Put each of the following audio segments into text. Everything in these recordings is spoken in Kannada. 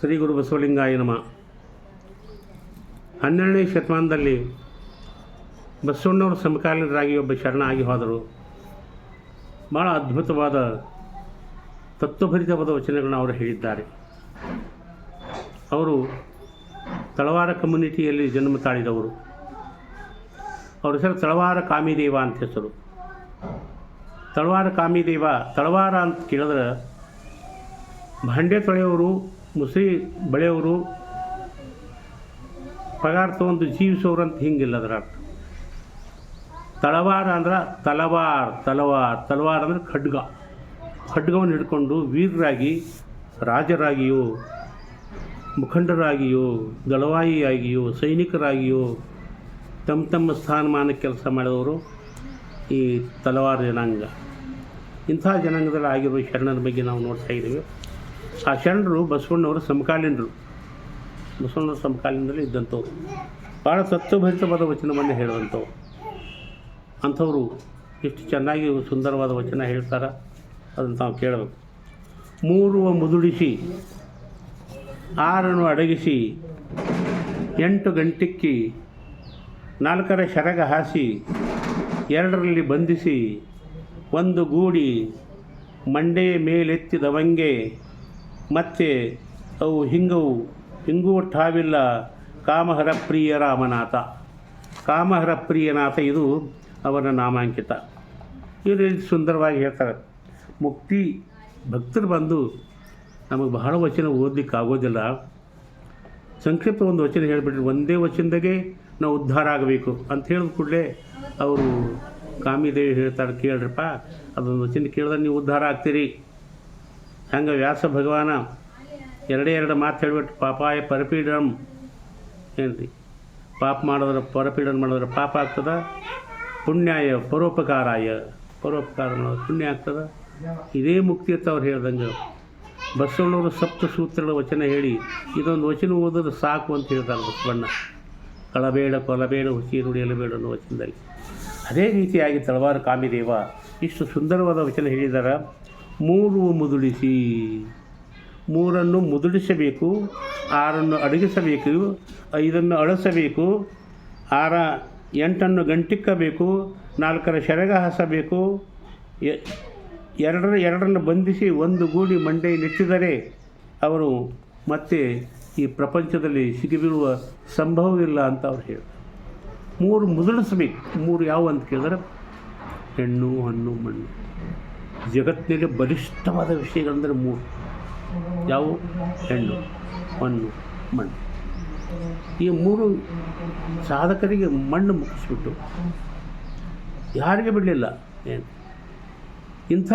ಶ್ರೀ ಗುರು ಬಸವಲಿಂಗಾಯ ನಮಃ. 12ನೇ ಶತಮಾನದಲ್ಲಿ ಬಸವಣ್ಣವರು ಸಮಕಾಲೀನರಾಗಿ ಒಬ್ಬ ಶರಣ ಆಗಿ ಹೋದರು. ಭಾಳ ಅದ್ಭುತವಾದ ತತ್ವಭರಿತವಾದ ವಚನಗಳನ್ನು ಅವರು ಹೇಳಿದ್ದಾರೆ. ಅವರು ತಳವಾರ ಕಮ್ಯುನಿಟಿಯಲ್ಲಿ ಜನ್ಮ ತಾಳಿದವರು. ಅವ್ರ ಹೆಸರು ತಳವಾರ ಕಾಮಿದೇವ ಅಂತ ಹೆಸರು. ತಳವಾರ ಕಾಮಿದೇವ, ತಳವಾರ ಅಂತ ಕೇಳಿದ್ರೆ ಭಾಂಡೆ ತೊಳೆಯೋರು, ಮುಸುರಿ ಬಳೆಯೋರು, ಪಗಾರ ತೊಗೊಂಡು ಜೀವಿಸೋರು ಅಂತ ಹಿಂಗಿಲ್ಲ ಅದರ ಅರ್ಥ. ತಳವಾರ ಅಂದ್ರೆ ತಲವಾರ್ ಅಂದರೆ ಖಡ್ಗವನ್ನು ಹಿಡ್ಕೊಂಡು ವೀರರಾಗಿ, ರಾಜರಾಗಿಯೋ, ಮುಖಂಡರಾಗಿಯೋ, ದಳವಾಯಿಯಾಗಿಯೋ, ಸೈನಿಕರಾಗಿಯೋ ತಮ್ಮ ಸ್ಥಾನಮಾನಕ್ಕೆ ಕೆಲಸ ಮಾಡಿದವರು ಈ ತಲವಾರ ಜನಾಂಗ. ಇಂಥ ಜನಾಂಗದಲ್ಲಿ ಆಗಿರುವ ಶರಣರ ಬಗ್ಗೆ ನಾವು ನೋಡ್ತಾ ಇದ್ದೀವಿ. ಆ ಶರಣರು ಬಸವಣ್ಣವರು ಸಮಕಾಲೀನರು. ಬಸವಣ್ಣವ್ರ ಸಮಕಾಲೀನದಲ್ಲಿ ಇದ್ದಂಥವ್ರು, ಭಾಳ ತತ್ವಭರಿತವಾದ ವಚನವನ್ನು ಹೇಳುವಂಥವ್ರು. ಅಂಥವರು ಎಷ್ಟು ಚೆನ್ನಾಗಿ ಸುಂದರವಾದ ವಚನ ಹೇಳ್ತಾರೆ, ಅದನ್ನು ನಾವು ಕೇಳಬೇಕು. 3 ಮುದುಡಿಸಿ 6 ಅಡಗಿಸಿ 8 ಗಂಟಿಕ್ಕಿ 4 ಶರಗ ಹಾಸಿ 2 ಬಂಧಿಸಿ 1 ಗೂಡಿ ಮಂಡೆ ಮೇಲೆತ್ತಿದವಂಗೆ ಮತ್ತೆ ಅವು ಹಿಂಗೂ ಠಾವಿಲ್ಲ ಕಾಮಹರ ಪ್ರಿಯ ರಾಮನಾಥ. ಕಾಮಹರ ಪ್ರಿಯನಾಥ ಇದು ಅವರ ನಾಮಾಂಕಿತ. ಇವರು ಸುಂದರವಾಗಿ ಹೇಳ್ತಾರೆ. ಮುಕ್ತಿ ಭಕ್ತರು ಬಂದು ನಮಗೆ ಬಹಳ ವಚನ ಓದಲಿಕ್ಕೆ ಆಗೋದಿಲ್ಲ. ಸಂಕ್ಷಿಪ್ತ ಒಂದು ವಚನ ಹೇಳಿಬಿಟ್ರೆ ಒಂದೇ ವಚನದಾಗೆ ನಾವು ಉದ್ಧಾರ ಆಗಬೇಕು ಅಂತ ಹೇಳಿದ ಕೂಡಲೇ ಅವರು ಕಾಮಿದೇವಿ ಹೇಳ್ತಾರೆ, ಕೇಳ್ರಪ್ಪ ಅದೊಂದು ವಚನ ಕೇಳಿದ್ರೆ ನೀವು ಉದ್ಧಾರ ಆಗ್ತೀರಿ. ಹಂಗೆ ವ್ಯಾಸ ಭಗವಾನ 2 ಮಾತು ಹೇಳಿಬಿಟ್ಟು ಪಾಪಾಯ ಪರಪೀಡನಂ ಏನು ರೀ, ಪಾಪ ಮಾಡಿದ್ರೆ ಪರಪೀಡನ ಮಾಡಿದ್ರೆ ಪಾಪ ಆಗ್ತದೆ, ಪುಣ್ಯಾಯ ಪರೋಪಕಾರ ಮಾಡೋದು ಪುಣ್ಯ ಆಗ್ತದೆ. ಇದೇ ಮುಕ್ತಿ ಅಂತ ಅವ್ರು ಹೇಳ್ದಂಗೆ ಬಸವಣ್ಣವರು 7 ಸೂತ್ರಗಳ ವಚನ ಹೇಳಿ ಇದೊಂದು ವಚನ ಓದೋದು ಸಾಕು ಅಂತ ಹೇಳ್ತಾರೆ ಬಸವಣ್ಣ. ಕಳಬೇಡ ಕೊಲಬೇಡ ಹುಸಿ ನುಡಿಯಲಬೇಡ ಅನ್ನೋ ವಚನದಲ್ಲಿ. ಅದೇ ರೀತಿಯಾಗಿ ತಳವಾರ ಕಾಮಿದೇವ ಇಷ್ಟು ಸುಂದರವಾದ ವಚನ ಹೇಳಿದ್ದಾರೆ. 3 ಮುದುಡಿಸಿ, 3 ಮುದುಡಿಸಬೇಕು, 6 ಅಡಗಿಸಬೇಕು, 5 ಅಳಿಸಬೇಕು, 8 ಗಂಟಿಕ್ಕಬೇಕು, 4 ಶರಗ ಹಾಸಬೇಕು, 2 ಬಂಧಿಸಿ 1 ಗೂಡಿ ಮಂಡೆ ನೆಚ್ಚಿದರೆ ಅವರು ಮತ್ತೆ ಈ ಪ್ರಪಂಚದಲ್ಲಿ ಸಿಗಿಬೀಳುವ ಸಂಭವವಿಲ್ಲ ಅಂತ ಅವ್ರು ಹೇಳ್ತಾರೆ. 3 ಮುದುಡಿಸಬೇಕು. 3 ಯಾವ ಅಂತ ಕೇಳಿದ್ರೆ ಹೆಣ್ಣು, ಹಣ್ಣು, ಮಣ್ಣು. ಜಗತ್ತಿನಲ್ಲಿ ಬಲಿಷ್ಠವಾದ ವಿಷಯಗಳಂದರೆ 3 ಯಾವುವು? ಹೆಣ್ಣು, ಮಣ್ಣು, ಮಣ್ಣು. ಈ 3 ಸಾಧಕರಿಗೆ ಮಣ್ಣು ಮುಗಿಸ್ಬಿಟ್ಟು ಯಾರಿಗೆ ಬಿಡಲಿಲ್ಲ. ಏನು ಇಂಥ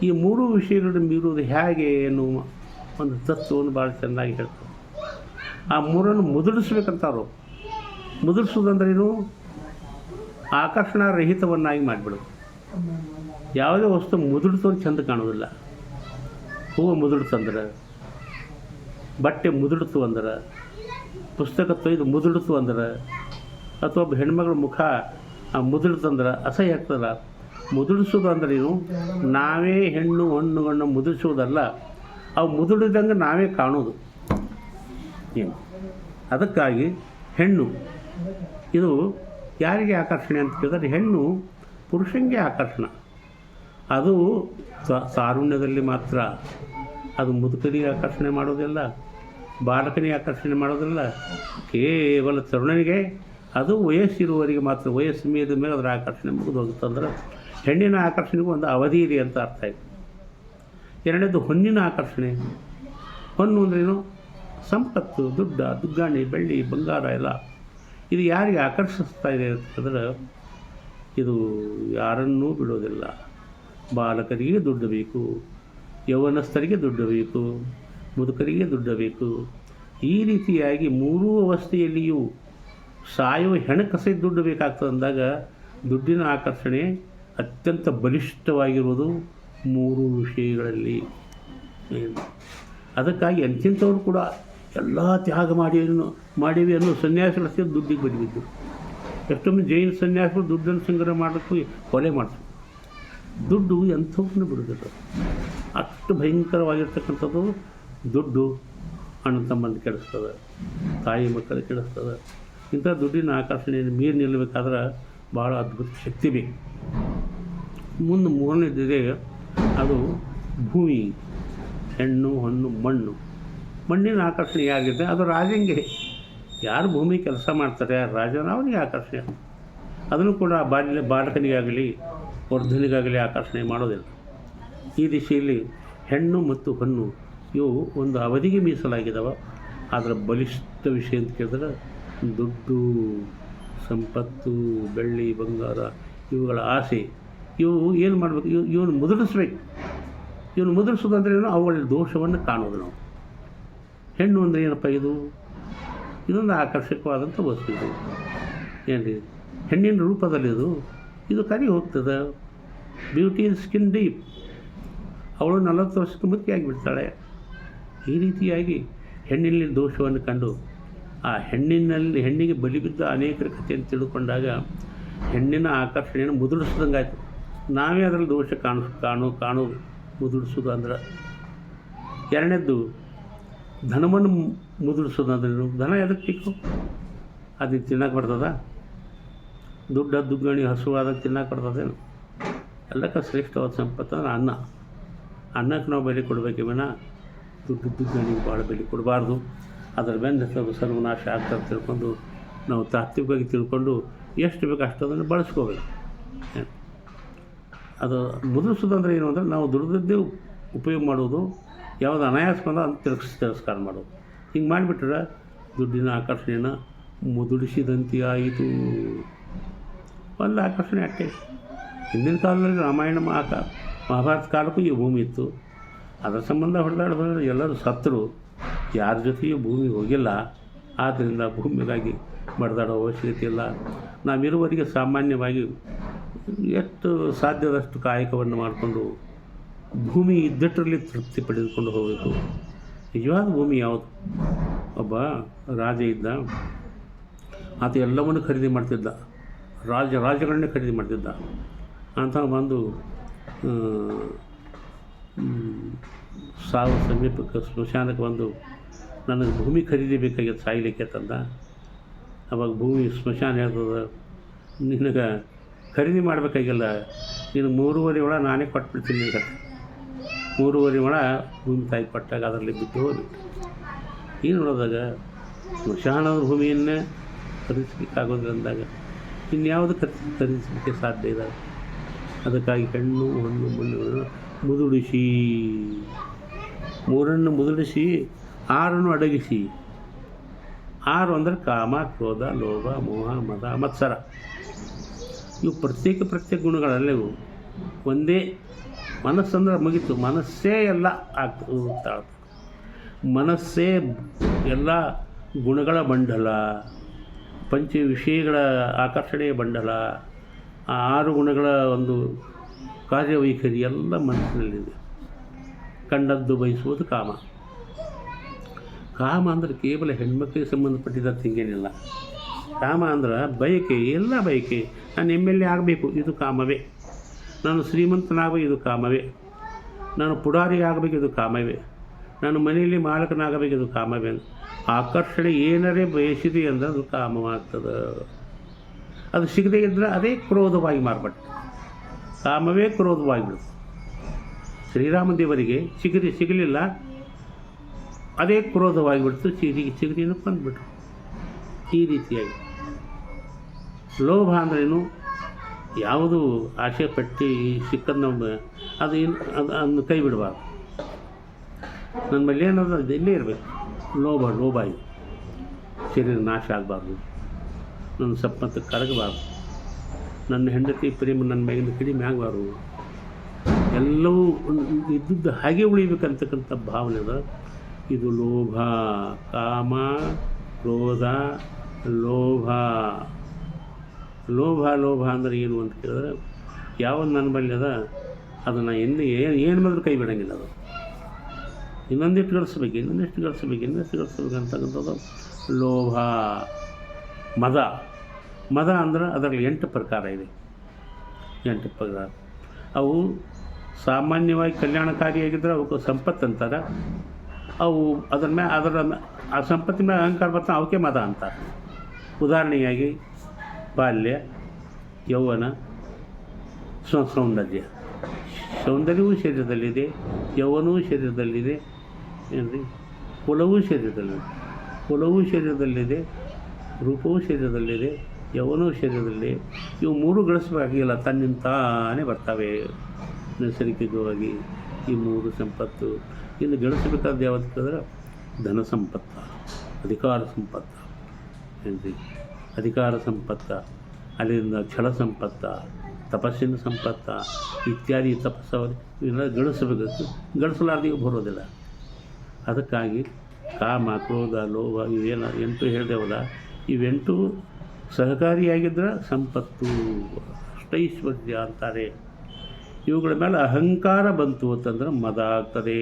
ಈ 3 ವಿಷಯಗಳನ್ನು ಮೀರುವುದು ಹೇಗೆ ಎನ್ನುವ ಒಂದು ತತ್ವವನ್ನು ಭಾಳ ಚೆನ್ನಾಗಿ ಹೇಳ್ತಾರೆ. ಆ 3 ಮುದುಡಿಸ್ಬೇಕಂತಾರು. ಮುದುಡಿಸೋದಂದ್ರೇನು? ಆಕರ್ಷಣಾರಹಿತವನ್ನಾಗಿ ಮಾಡಿಬಿಡೋದು. ಯಾವುದೇ ವಸ್ತು ಮುದುಡ್ತು ಅಂತ ಚೆಂದ ಕಾಣೋದಿಲ್ಲ. ಹೂವು ಮುದುಡ್ತಂದ್ರೆ, ಬಟ್ಟೆ ಮುದುಡ್ತು ಅಂದ್ರೆ, ಪುಸ್ತಕ ತೊಯ್ದು ಮುದುಡ್ತು ಅಂದ್ರೆ, ಅಥವಾ ಒಬ್ಬ ಹೆಣ್ಮಗಳ ಮುಖ ಮುದುಡ್ತಂದ್ರೆ ಅಸಹ್ಯ ಆಗ್ತದಲ್ಲ. ಮುದುಡಿಸೋದು ಅಂದ್ರೇನು? ನಾವೇ ಹೆಣ್ಣು ಹಣ್ಣುಗಳನ್ನು ಮುದುಡಿಸೋದಲ್ಲ, ಅವು ಮುದುಡಿದಂಗೆ ನಾವೇ ಕಾಣೋದು. ಏನು ಅದಕ್ಕಾಗಿ ಹೆಣ್ಣು ಇದು ಯಾರಿಗೆ ಆಕರ್ಷಣೆ ಅಂತ ಕೇಳಿದ್ರೆ ಹೆಣ್ಣು ಪುರುಷನಿಗೆ ಆಕರ್ಷಣ. ಅದು ತಾರುಣ್ಯದಲ್ಲಿ ಮಾತ್ರ. ಅದು ಮುದುಕನಿಗೆ ಆಕರ್ಷಣೆ ಮಾಡೋದಿಲ್ಲ, ಬಾಲಕನಿಗೆ ಆಕರ್ಷಣೆ ಮಾಡೋದಿಲ್ಲ, ಕೇವಲ ತರುಣನಿಗೆ. ಅದು ವಯಸ್ಸಿರುವವರಿಗೆ ಮಾತ್ರ. ವಯಸ್ಸು ಮೀರಿದ ಮೇಲೆ ಅದರ ಆಕರ್ಷಣೆ ಮುಗಿದು ಹೋಗುತ್ತಂದ್ರೆ ಹೆಣ್ಣಿನ ಆಕರ್ಷಣೆಗೂ ಒಂದು ಅವಧಿ ಇದೆ ಅಂತ ಅರ್ಥ ಆಯಿತು. 2ನೇದು ಹೊನ್ನಿನ ಆಕರ್ಷಣೆ. ಹೊನ್ನು ಅಂದ್ರೇನು? ಸಂಪತ್ತು, ದುಗ್ಗಾಣಿ, ಬೆಳ್ಳಿ, ಬಂಗಾರ ಎಲ್ಲ. ಇದು ಯಾರಿಗೆ ಆಕರ್ಷಿಸ್ತಾ ಇದೆ ಅಂತಂದ್ರೆ ಇದು ಯಾರನ್ನೂ ಬಿಡೋದಿಲ್ಲ. ಬಾಲಕರಿಗೆ ದುಡ್ಡು ಬೇಕು, ಯೌವನಸ್ಥರಿಗೆ ದುಡ್ಡು ಬೇಕು, ಮುದುಕರಿಗೆ ದುಡ್ಡು ಬೇಕು. ಈ ರೀತಿಯಾಗಿ 3 ಅವಸ್ಥೆಯಲ್ಲಿಯೂ ಸಾಯುವ ಹೆಣಕ್ಕೆ ಸಹಿತ ದುಡ್ಡು ಬೇಕಾಗ್ತದೆ. ಅಂದಾಗ ದುಡ್ಡಿನ ಆಕರ್ಷಣೆ ಅತ್ಯಂತ ಬಲಿಷ್ಠವಾಗಿರುವುದು 3 ವಿಷಯಗಳಲ್ಲಿ. ಅದಕ್ಕಾಗಿ ಅಂತಿಂಥವ್ರು ಕೂಡ ಎಲ್ಲ ತ್ಯಾಗ ಮಾಡಿವಿ ಅನ್ನೋ ಸನ್ಯಾಸಿಗಳು ದುಡ್ಡಿಗೆ ಬಂದಿದ್ದು. ಎಷ್ಟೊಮ್ಮೆ ಜೈನ ಸನ್ಯಾಸಿಗಳು ದುಡ್ಡನ್ನು ಸಂಗ್ರಹ ಮಾಡೋಕ್ಕೂ ಕೊಲೆ ಮಾಡ್ತಾರೆ. ದುಡ್ಡು ಎಂಥವನ್ನೂ ಬಿಡೋದಿಲ್ಲ. ಅಷ್ಟು ಭಯಂಕರವಾಗಿರ್ತಕ್ಕಂಥದ್ದು ದುಡ್ಡು. ಅಣ್ಣ ತಮ್ಮಂದು ಕೆಡಿಸ್ತದೆ, ತಾಯಿ ಮಕ್ಕಳು ಕೆಡಿಸ್ತದೆ. ಇಂಥ ದುಡ್ಡಿನ ಆಕರ್ಷಣೆಯನ್ನು ಮೀರಿ ನಿಲ್ಲಬೇಕಾದ್ರೆ ಭಾಳ ಅದ್ಭುತ ಶಕ್ತಿ ಬೇಕು. ಮುಂದೆ ಮೂರನೇದಿದೆ, ಅದು ಭೂಮಿ, ಹೆಣ್ಣು ಹೊನ್ನು ಮಣ್ಣು. ಮಣ್ಣಿನ ಆಕರ್ಷಣೆ ಯಾರಿಗಿದೆ? ಅದು ರಾಜಂಗೆ. ಯಾರು ಭೂಮಿ ಕೆಲಸ ಮಾಡ್ತಾರೆ, ಯಾರು ರಾಜನ, ಅವನಿಗೆ ಆಕರ್ಷಣೆ. ಅದನ್ನು ಕೂಡ ಬಾಲಕನಿಗಾಗಲಿ ವರ್ಧನಿಗಾಗಲಿ ಆಕರ್ಷಣೆ ಮಾಡೋದಿಲ್ಲ. ಈ ದಿಶೆಯಲ್ಲಿ ಹೆಣ್ಣು ಮತ್ತು ಹೊನ್ನು ಇವು ಒಂದು ಅವಧಿಗೆ ಮೀಸಲಾಗಿದ್ದಾವೆ. ಅದರ ಬಲಿಷ್ಠ ವಿಷಯ ಅಂತ ಕೇಳಿದ್ರೆ ದುಡ್ಡು, ಸಂಪತ್ತು, ಬೆಳ್ಳಿ, ಬಂಗಾರ, ಇವುಗಳ ಆಸೆ. ಇವು ಏನು ಮಾಡಬೇಕು? ಇವನು ಮುದುರಿಸ್ಬೇಕು. ಇವನು ಮುದುರಿಸೋದಂದ್ರೆ ಏನು? ಅವುಗಳ ದೋಷವನ್ನು ಕಾಣೋದು ನಾವು. ಹೆಣ್ಣು ಅಂದರೆ ಏನಪ್ಪ? ಇದೊಂದು ಆಕರ್ಷಕವಾದಂಥ ವಸ್ತು. ಇದು ಏನು ಹೆಣ್ಣಿನ ರೂಪದಲ್ಲಿದು ಇದು ಕರಿ ಹೋಗ್ತದೆ. ಬ್ಯೂಟಿ ಇನ್ ಸ್ಕಿನ್ ಡೀಪ್. ಅವಳು 40 ವರ್ಷಕ್ಕೆ ಮುಖ್ಯ ಈ ರೀತಿಯಾಗಿ ಹೆಣ್ಣಿನಲ್ಲಿ ದೋಷವನ್ನು ಕಂಡು ಆ ಹೆಣ್ಣಿಗೆ ಬಲಿಬಿದ್ದ ಅನೇಕರ ಕಥೆಯನ್ನು ತಿಳ್ಕೊಂಡಾಗ ಹೆಣ್ಣಿನ ಆಕರ್ಷಣೆಯನ್ನು ಮುದುಡಿಸ್ದಂಗೆ ಆಯಿತು. ನಾವೇ ಅದರಲ್ಲಿ ದೋಷ ಕಾಣೋದು ಮುದುಡಿಸೋದು ಅಂದ್ರೆ. ಎರಡನೇದ್ದು ಧನವನ್ನು ಮುದುಡಿಸೋದು ಅಂದ್ರೆ, ಧನ ಎದಕ್ಕೆ ಬೇಕು? ಅದು ತಿನ್ನಕ್ಕೆ ಬರ್ತದ? ದುಡ್ಡು ದುಗ್ಗಣಿ ಹಸುವಾದಾಗ ತಿನ್ನಕ್ಕೆ ಬರ್ತದೇನು? ಎಲ್ಲಕ್ಕೆ ಶ್ರೇಷ್ಠವಾದ ಸಂಪತ್ತು ಅಂದ್ರೆ ಅನ್ನ. ಅನ್ನಕ್ಕೆ ನಾವು ಬೆಲೆ ಕೊಡಬೇಕು ವಿನ ದುಡ್ಡು ದುಗ್ಗಣಿಗೆ ಭಾಳ ಬೆಲೆ ಕೊಡಬಾರ್ದು. ಅದರ ಬೆಂದ ಸರ್ವನಾಶ ಆಗ್ತದೆ ತಿಳ್ಕೊಂಡು ನಾವು ತಾತ್ವಿಕವಾಗಿ ತಿಳ್ಕೊಂಡು ಎಷ್ಟು ಬೇಕು ಅಷ್ಟು ಅದನ್ನು ಬಳಸ್ಕೋಬೇಕು. ಅದು ಮುದುರಿಸೋದಂದ್ರೆ ಏನು ಅಂದರೆ ನಾವು ದುಡ್ದದ್ದೇ ಉಪಯೋಗ ಮಾಡೋದು, ಯಾವುದು ಅನಾಯಾಸ ಬಂದ ಅಂತ ತಿರಸ್ಕಾರ ಮಾಡೋದು. ಹಿಂಗೆ ಮಾಡಿಬಿಟ್ರೆ ದುಡ್ಡಿನ ಆಕರ್ಷಣೆಯನ್ನು ಮುದುಡಿಸಿದಂತೆ ಆಯಿತು. ಒಂದು ಆಕರ್ಷಣೆ ಅಷ್ಟೇ. ಹಿಂದಿನ ಕಾಲದಲ್ಲಿ ರಾಮಾಯಣ ಮಹಾಭಾರತ ಕಾಲಕ್ಕೂ ಈ ಭೂಮಿ ಇತ್ತು. ಅದರ ಸಂಬಂಧ ಹೊಡೆದಾಡಿದ್ರೆ ಎಲ್ಲರೂ ಸತ್ತರು. ಯಾರ ಜೊತೆಯೂ ಭೂಮಿ ಹೋಗಿಲ್ಲ. ಆದ್ದರಿಂದ ಭೂಮಿಗಾಗಿ ಬಡ್ದಾಡೋ ಅವಶ್ಯಕತೆ ಇಲ್ಲ. ನಾವಿರುವವರೆಗೆ ಸಾಮಾನ್ಯವಾಗಿ ಎಷ್ಟು ಸಾಧ್ಯದಷ್ಟು ಕಾಯಕವನ್ನು ಮಾಡಿಕೊಂಡು ಭೂಮಿ ಇದ್ದಷ್ಟರಲ್ಲಿ ತೃಪ್ತಿ ಪಡೆದುಕೊಂಡು ಹೋಗಬೇಕು. ನಿಜವಾದ ಭೂಮಿ ಯಾವುದು? ಒಬ್ಬ ರಾಜ ಇದ್ದ. ಆತ ಎಲ್ಲವನ್ನು ಖರೀದಿ ಮಾಡ್ತಿದ್ದ. ರಾಜಗಳನ್ನೇ ಖರೀದಿ ಮಾಡ್ತಿದ್ದ. ಅಂತ ಬಂದು ಸಾವು ಸಮೀಪಕ್ಕೆ ಸ್ಮಶಾನಕ್ಕೆ ಬಂದು ನನಗೆ ಭೂಮಿ ಖರೀದಿ ಬೇಕಾಗಿತ್ತು ಸಾಯಲಿಕ್ಕೆ ತಂದ. ಅವಾಗ ಭೂಮಿ ಸ್ಮಶಾನ ಹೇಳ್ತದೆ, ನಿನಗೆ ಖರೀದಿ ಮಾಡಬೇಕಾಗಿಲ್ಲ, ನೀನು 3.5 ಮೊಳ ನಾನೇ ಕೊಟ್ಬಿಡ್ತೀನಿ. 3.5 ಮೊಳ ಭೂಮಿ ತಾಯಿ ಕೊಟ್ಟಾಗ ಅದರಲ್ಲಿ ಬಿದ್ದು ಹೋಗ್ಬಿಟ್ಟು ಏನು ನೋಡೋದಾಗ ಸ್ಮಶಾನದ ಭೂಮಿಯನ್ನೇ ಖರೀದಿಸಲಿಕ್ಕಾಗೋದಿಲ್ಲ ಅಂದಾಗ ಇನ್ಯಾವುದು ಖರೀದಿಸಲಿಕ್ಕೆ ಸಾಧ್ಯ ಇದೆ. ಅದಕ್ಕಾಗಿ ಹೆಣ್ಣು ಹೊನ್ನು ಮಣ್ಣು ಮುದುಡಿಸಿ, 3 ಮುದುಡಿಸಿ 6 ಅಡಗಿಸಿ. 6 ಅಂದರೆ ಕಾಮ, ಕ್ರೋಧ, ಲೋಭ, ಮೋಹ, ಮದ, ಮತ್ಸರ. ಇವು ಪ್ರತ್ಯೇಕ ಗುಣಗಳಲ್ಲವು ಒಂದೇ. ಮನಸ್ಸಂದ್ರೆ ಮುಗಿತು. ಮನಸ್ಸೇ ಎಲ್ಲ ಆಗ್ತಾಳೆ. ಮನಸ್ಸೇ ಎಲ್ಲ ಗುಣಗಳ ಬಂಡಲ, ಪಂಚ ವಿಷಯಗಳ ಆಕರ್ಷಣೆಯ ಬಂಡಲ. ಆ 6 ಗುಣಗಳ ಒಂದು ಕಾರ್ಯವೈಖರಿ ಎಲ್ಲ ಮನಸ್ಸಿನಲ್ಲಿದೆ. ಕಂಡದ್ದು ಬಯಸುವುದು ಕಾಮ. ಕಾಮ ಅಂದರೆ ಕೇವಲ ಹೆಣ್ಮಕ್ಳಿಗೆ ಸಂಬಂಧಪಟ್ಟಿದ್ದಂತ ಹಿಂಗೇನಿಲ್ಲ. ಕಾಮ ಅಂದ್ರೆ ಬಯಕೆ, ಎಲ್ಲ ಬಯಕೆ. ನಾನು MLA ಆಗಬೇಕು, ಇದು ಕಾಮವೇ. ನಾನು ಶ್ರೀಮಂತನಾಗಬೇಕು, ಇದು ಕಾಮವೇ. ನಾನು ಪುಡಾರಿ ಆಗಬೇಕು, ಇದು ಕಾಮವೇ. ನಾನು ಮನೆಯಲ್ಲಿ ಮಾಲಕನಾಗಬೇಕು, ಇದು ಕಾಮವೇ. ಆಕರ್ಷಣೆ ಏನರೇ ಬಯಸಿದೆ ಅಂದರೆ ಅದು ಕಾಮವಾಗ್ತದೆ. ಅದು ಸಿಗದೇ ಇದ್ದರೆ ಅದೇ ಕ್ರೋಧವಾಗಿ ಮಾರ್ಪಟ್ಟು ಕಾಮವೇ ಕ್ರೋಧವಾಗಿಬಿಡುತ್ತೆ. ಶ್ರೀರಾಮ ದೇವರಿಗೆ ಸಿಗಲಿಲ್ಲ, ಅದೇ ಕ್ರೋಧವಾಗಿಬಿಡ್ತು. ಚಿಗರಿನ ಕೊಂದುಬಿಟ್ರು. ಈ ರೀತಿಯಾಗಿ ಲೋಭ ಅಂದ್ರೇನು? ಯಾವುದು ಆಸೆ ಪಟ್ಟು ಸಿಕ್ಕದ ಅದನ್ನು ಕೈ ಬಿಡಬಾರ್ದು. ನನ್ನ ಮೇಲೆ ಏನಾದರೂ ಅದು ಇಲ್ಲೇ ಇರಬೇಕು. ಲೋಭ ಇದು. ಶರೀರ ನಾಶ ಆಗಬಾರ್ದು, ನನ್ನ ಸಂಪತ್ತು ಕರಗಬಾರ್ದು, ನನ್ನ ಹೆಂಡತಿ ಪ್ರೇಮ ನನ್ನ ಮ್ಯಾಗಿಂದ ಕಡಿಮೆ ಆಗಬಾರ್ದು, ಎಲ್ಲವೂ ಇದ್ದದ್ದು ಹಾಗೆ ಉಳಿಬೇಕಂತಕ್ಕಂಥ ಭಾವನೆ ಅದ. ಇದು ಲೋಭ. ಕಾಮ, ಕ್ರೋಧ, ಲೋಭ. ಲೋಭ ಅಂದರೆ ಏನು ಅಂತ ಕೇಳಿದ್ರೆ, ಯಾವುದು ನನ್ನ ಬಳಿ ಅದ ಅದನ್ನು ಏನು ಮಾಡಿದ್ರು ಕೈ ಬಿಡೋಂಗಿಲ್ಲ. ಅದು ಇನ್ನೊಂದಿಷ್ಟು ಗಳಿಸ್ಬೇಕು ಅಂತಕ್ಕಂಥದ್ದು ಲೋಭ. ಮದ ಅಂದ್ರೆ ಅದರಲ್ಲಿ 8 ಪ್ರಕಾರ ಇದೆ. 8 ಪ್ರಕಾರ. ಅವು ಸಾಮಾನ್ಯವಾಗಿ ಕಲ್ಯಾಣಕಾರಿಯಾಗಿದ್ದರೆ ಅವಕ್ಕೆ ಸಂಪತ್ತು ಅಂತಾರೆ. ಅವು ಅದರ ಆ ಸಂಪತ್ತಿನ ಮೇಲೆ ಅಹಂಕಾರ ಬರ್ತಾನೆ, ಅವಕ್ಕೆ ಮದ ಅಂತ. ಉದಾಹರಣೆಯಾಗಿ ಬಾಲ್ಯ, ಯೌವನ, ಸೌಂದರ್ಯ. ಸೌಂದರ್ಯವೂ ಶರೀರದಲ್ಲಿದೆ, ಯೌವನವೂ ಶರೀರದಲ್ಲಿದೆ, ಏನ್ರಿ, ಕುಲವೂ ಶರೀರದಲ್ಲಿದೆ, ರೂಪವೂ ಶರೀರದಲ್ಲಿದೆ, ಯೌವನವೂ ಶರೀರದಲ್ಲಿ. ಇವು ಮೂರು ಗಳಿಸಬೇಕಾಗಿಲ್ಲ, ತನ್ನಿಂತಾನೇ ಬರ್ತವೆ ನೈಸರ್ಗಿಕವಾಗಿ ಈ ಮೂರು ಸಂಪತ್ತು. ಇನ್ನು ಗಳಿಸಬೇಕಾದ ಯಾವುದಕ್ಕಾದ್ರೆ ಧನ ಸಂಪತ್ತ, ಅಧಿಕಾರ ಸಂಪತ್ತ, ಏನ್ರಿ, ಅಧಿಕಾರ ಸಂಪತ್ತ, ಅಲ್ಲಿಂದ ಛಲ ಸಂಪತ್ತ, ತಪಸ್ಸಿನ ಸಂಪತ್ತ ಇತ್ಯಾದಿ. ಇವೆಲ್ಲ ಗಳಿಸಬೇಕು, ಗಳಿಸಲಾರ್ದಿಗೆ ಬರೋದಿಲ್ಲ. ಅದಕ್ಕಾಗಿ ಕಾಮ, ಕ್ರೋಧ, ಲೋಭ ಇವೇನು 8 ಹೇಳಿದೆವಲ್ಲ, ಇವೆಂಟು ಸಹಕಾರಿಯಾಗಿದ್ದರೆ ಸಂಪತ್ತು, ಅಷ್ಟೈಶ್ವರ್ಯ ಅಂತಾರೆ. ಇವುಗಳ ಮೇಲೆ ಅಹಂಕಾರ ಬಂತು ಅಂತಂದ್ರೆ ಮದ ಆಗ್ತದೆ.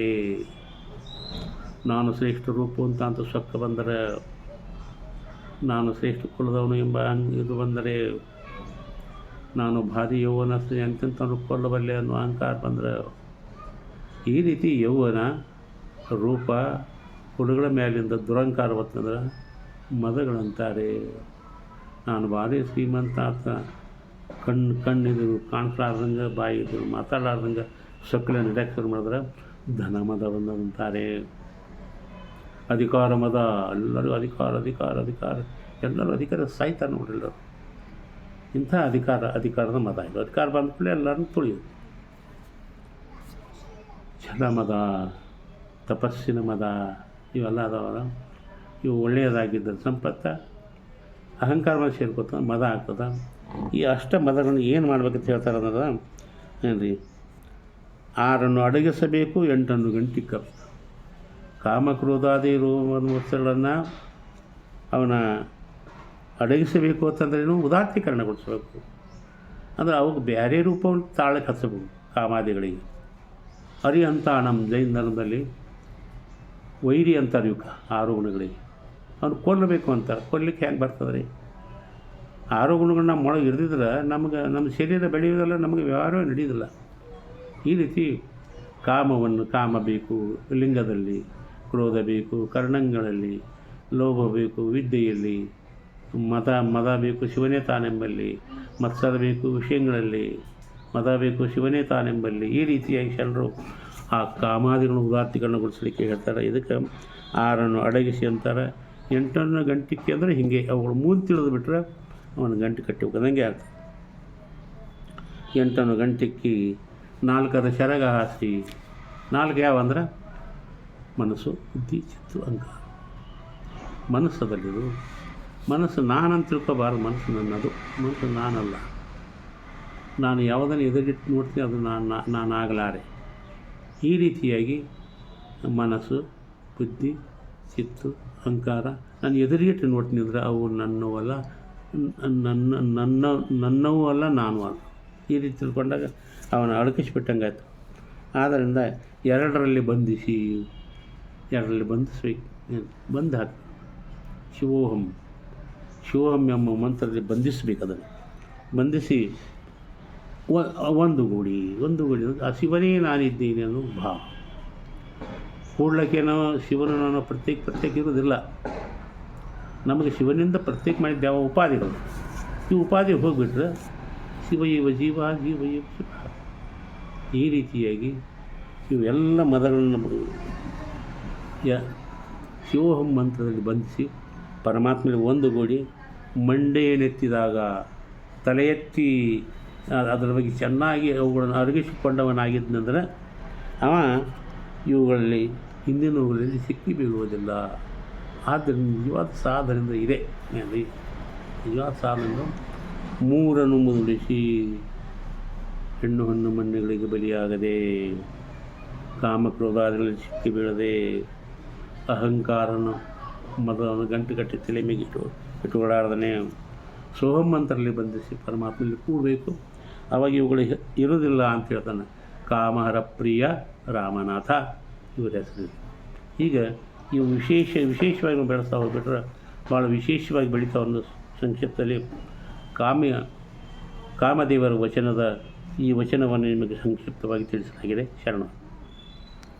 ನಾನು ಶ್ರೇಷ್ಠ ರೂಪ ಅಂತ ಸೊಕ್ಕ ಬಂದರೆ, ನಾನು ಶ್ರೇಷ್ಠ ಕುಲದವನು ಎಂಬ ಇದು ಬಂದರೆ, ನಾನು ಭಾರಿ ಯೌವನಸ್ಥ ಎಂತೆಂಥವ್ರು ಕೊಲ್ಲಬಲ್ಲೆ ಅನ್ನೋ ಅಹಂಕಾರ ಬಂದರೆ, ಈ ರೀತಿ ಯೌವನ, ರೂಪ, ಕುಲಗಳ ಮೇಲಿಂದ ದುರಂಕಾರ ಬರ್ತಂದ್ರೆ ಮದಗಳಂತಾರೆ. ನಾನು ಭಾರಿ ಶ್ರೀಮಂತ ಅಂತ ಕಣ್ಣಿದು ಕಾಣಿಸ್ಲಾರ್ದಂಗೆ, ಬಾಯಿದು ಮಾತಾಡಲಾರ್ದಂಗೆ ಸೊಕ್ಕಲೆ ನಡೆಯಕ್ಕೆ ಶುರು ಮಾಡಿದ್ರೆ ಧನ ಮದ ಬಂದಂತಾರೆ. ಅಧಿಕಾರ ಮದ, ಎಲ್ಲರೂ ಅಧಿಕಾರ, ಎಲ್ಲರೂ ಅಧಿಕಾರ ಸಾಯ್ತಾರೆ ನೋಡ್ರಿ ಎಲ್ಲರೂ. ಇಂಥ ಅಧಿಕಾರದ ಮದ ಇದು. ಅಧಿಕಾರ ಬಂದ ಕೂಡಲೇ ಎಲ್ಲರನ್ನೂ ತುಳಿಯೋದು. ಛಲ ಮದ, ತಪಸ್ಸಿನ ಮದ ಇವೆಲ್ಲ ಅದಾವಲ್ಲ, ಇವು ಒಳ್ಳೆಯದಾಗಿದ್ದರೆ ಸಂಪತ್ತ, ಅಹಂಕಾರ ಮೇಲೆ ಸೇರ್ಕೋತ ಮದ ಆಗ್ತದೆ. ಈ ಅಷ್ಟ ಮದಗಳನ್ನು ಏನು ಮಾಡ್ಬೇಕಂತ ಹೇಳ್ತಾರೆ ಅನ್ನೋದು ಏನ್ರಿ, 6 ಅಡಗಿಸಬೇಕು, 8 ಗಂಟಿಕ್ಕಬೇಕು. ಕಾಮಕ್ರೋಧಾದಿ ವಸ್ತುಗಳನ್ನು ಅವನ ಅಡಗಿಸಬೇಕು ಅಂತಂದ್ರೇನು, ಉದಾತ್ತೀಕರಣಗೊಳಿಸಬೇಕು. ಅಂದರೆ ಅವಕ್ಕೆ ಬೇರೆ ರೂಪವನ್ನು ತಾಳಕ್ಕೆ ಹಚ್ಚಬೇಕು. ಕಾಮಾದಿಗಳಿಗೆ ಅರಿ ಅಂತ ನಮ್ಮ ಜೈನ ಧರ್ಮದಲ್ಲಿ ವೈರಿ ಅಂತಾರೆ ಇವಕ್ಕೆ 6 ಗುಣಗಳಿಗೆ. ಅವ್ನು ಕೊಲ್ಲಬೇಕು ಅಂತಾರೆ. ಕೊಲ್ಲಲಿಕ್ಕೆ ಹೆಂಗೆ ಬರ್ತದೆ ರೀ? 6 ಗುಣಗಳು ನಮ್ಮ ಒಳಗೆ ಇರ್ದಿದ್ರೆ ನಮ್ಮ ಶರೀರ ಬೆಳೆಯೋದಲ್ಲ, ನಮಗೆ ವ್ಯವಹಾರವೇ ನಡೆಯೋದಿಲ್ಲ. ಈ ರೀತಿ ಕಾಮ ಬೇಕು ಲಿಂಗದಲ್ಲಿ, ಕ್ರೋಧ ಬೇಕು ಕರ್ಣಗಳಲ್ಲಿ, ಲೋಭ ಬೇಕು ವಿದ್ಯೆಯಲ್ಲಿ, ಮದ ಬೇಕು ಶಿವನೇ ತಾನೆಂಬಲ್ಲಿ, ಮತ್ಸರ ಬೇಕು ವಿಷಯಗಳಲ್ಲಿ, ಮದ ಬೇಕು ಶಿವನೇ ತಾನೆಂಬಲ್ಲಿ. ಈ ರೀತಿಯಾಗಿ ಶರಣರು ಆ ಕಾಮಾದಿಗಳನ್ನು ಉದಾತ್ತೀಕರಣಗೊಳಿಸಲಿಕ್ಕೆ ಹೇಳ್ತಾರೆ. ಇದಕ್ಕೆ 6 ಅಡಗಿಸಿ ಅಂತಾರೆ. 8 ಗಂಟಿಕ್ಕೆ ಅಂದರೆ ಹೀಗೆ ಅವುಗಳು ಮೂಲ ತಿಳಿದು ಬಿಟ್ಟರೆ ಅವನು ಗಂಟೆ ಕಟ್ಟಿ ಹೋಗೋದಂಗೆ ಆಗ್ತದೆ. 8 ಗಂಟಿಕ್ಕಿ 4 ಸೆರಗ ಹಾಸಿ. 4 ಯಾವಂದ್ರೆ ಮನಸ್ಸು, ಬುದ್ಧಿ, ಚಿತ್ತು, ಅಹಂಕಾರ. ಮನಸ್ಸದಲ್ಲಿದು. ಮನಸ್ಸು ನಾನಂತ ತಿಳ್ಕೊಬಾರ್ದು. ಮನಸ್ಸು ನನ್ನದು, ಮನಸ್ಸು ನಾನಲ್ಲ. ನಾನು ಯಾವುದನ್ನು ಎದುರಿಟ್ಟು ನೋಡ್ತೀನಿ ಅದು ನಾನು ಆಗಲಾರೆ. ಈ ರೀತಿಯಾಗಿ ಮನಸ್ಸು, ಬುದ್ಧಿ, ಚಿತ್ತು, ಅಹಂಕಾರ ನಾನು ಎದುರಿಗಿಟ್ಟು ನೋಡ್ತೀನಿ ಅಂದರೆ ಅವು ನನ್ನವಲ್ಲ, ನನ್ನವೂ ಅಲ್ಲ, ನಾನು ಅಲ್ಲ. ಈ ರೀತಿ ತಿಳ್ಕೊಂಡಾಗ ಅವನ ಅಡಕಿಸ್ಬಿಟ್ಟಂಗಾಯ್ತು. ಆದ್ದರಿಂದ 2ರಲ್ಲಿ ಬಂಧಿಸಬೇಕು, ಬಂದು ಹಾಕಿ. ಶಿವೋಹಂ ಎಂಬ ಮಂತ್ರದಲ್ಲಿ ಬಂಧಿಸಬೇಕು. ಅದನ್ನು ಬಂಧಿಸಿ ಒಂದು ಗೂಡಿ ಆ ಶಿವನೇ ನಾನಿದ್ದೀನಿ ಅನ್ನೋ ಭಾವ. ಕೂಡ್ಲಕ್ಕೇನೋ ಶಿವನು ನಾನು ಪ್ರತ್ಯೇಕ ಇರೋದಿಲ್ಲ. ನಮಗೆ ಶಿವನಿಂದ ಪ್ರತ್ಯೇಕ ಮಾಡಿದ್ದ ಯಾವ ಉಪಾಧಿಗಳು, ಈ ಉಪಾಧಿ ಹೋಗಿಬಿಟ್ರೆ ಶಿವ ಇವ ಜೀವ, ಜೀವ ಇವ ಶಿವ. ಈ ರೀತಿಯಾಗಿ ಇವೆಲ್ಲ ಮದಗಳನ್ನು ಶಿವೋಹಂ ಮಂತ್ರದಲ್ಲಿ ಬಂಧಿಸಿ ಪರಮಾತ್ಮನಲ್ಲಿ ಒಂದುಗೂಡಿ ಮಂಡೆಯನ್ನೆತ್ತಿದಾಗ ತಲೆ ಎತ್ತಿ ಅದರ ಬಗ್ಗೆ ಚೆನ್ನಾಗಿ ಅವುಗಳನ್ನು ಅರಗಿಸಿಕೊಂಡವನಾಗಿದ್ದಂದ್ರೆ ಅವ ಇವುಗಳಲ್ಲಿ ಹಿಂದಿನವುಗಳಲ್ಲಿ ಸಿಕ್ಕಿ ಬೀಳುವುದಿಲ್ಲ. ಆದ್ದರಿಂದ ನಿಜವಾದ ಸಾಧನೆಯಿಂದ ಇದೆ. ನಿಜವಾದ ಸಾಧನೆಯಿಂದ 3 ಮುದುಡಿಸಿ ಹೆಣ್ಣು ಹೊನ್ನು ಮಣ್ಣುಗಳಿಗೆ ಬಲಿಯಾಗದೆ, ಕಾಮಕ್ರೋಧಾದಿಗಳಲ್ಲಿ ಸಿಕ್ಕಿ ಬೀಳದೆ, ಅಹಂಕಾರನ ಮದವನ್ನು ಗಂಟು ಕಟ್ಟಿ ತಲೆ ಮೇಲೆ ಇಟ್ಟುಕೊಳ್ಳಾರ್ದನೆ ಸೋಹಂ ಮಂತ್ರದಲ್ಲಿ ಬಂಧಿಸಿ ಪರಮಾತ್ಮನಲ್ಲಿ ಕೂಡಬೇಕು. ಅವಾಗ ಇವುಗಳು ಇರುವುದಿಲ್ಲ ಅಂತ ಹೇಳ್ತಾನೆ. ಕಾಮಹರ ಪ್ರಿಯ ರಾಮನಾಥ ಇವರ ಹೆಸರು. ಈಗ ಇವು ವಿಶೇಷವಾಗಿ ಬೆಳೆಸ್ತಾ ಹೋಗ್ಬಿಟ್ರೆ ಭಾಳ ವಿಶೇಷವಾಗಿ ಬೆಳೀತಾ ಒಂದು ಸಂಕ್ಷಿಪ್ತದಲ್ಲಿ ಕಾಮದೇವರ ವಚನದ ಈ ವಚನವನ್ನು ನಿಮಗೆ ಸಂಕ್ಷಿಪ್ತವಾಗಿ ತಿಳಿಸಲಾಗಿದೆ. ಶರಣ.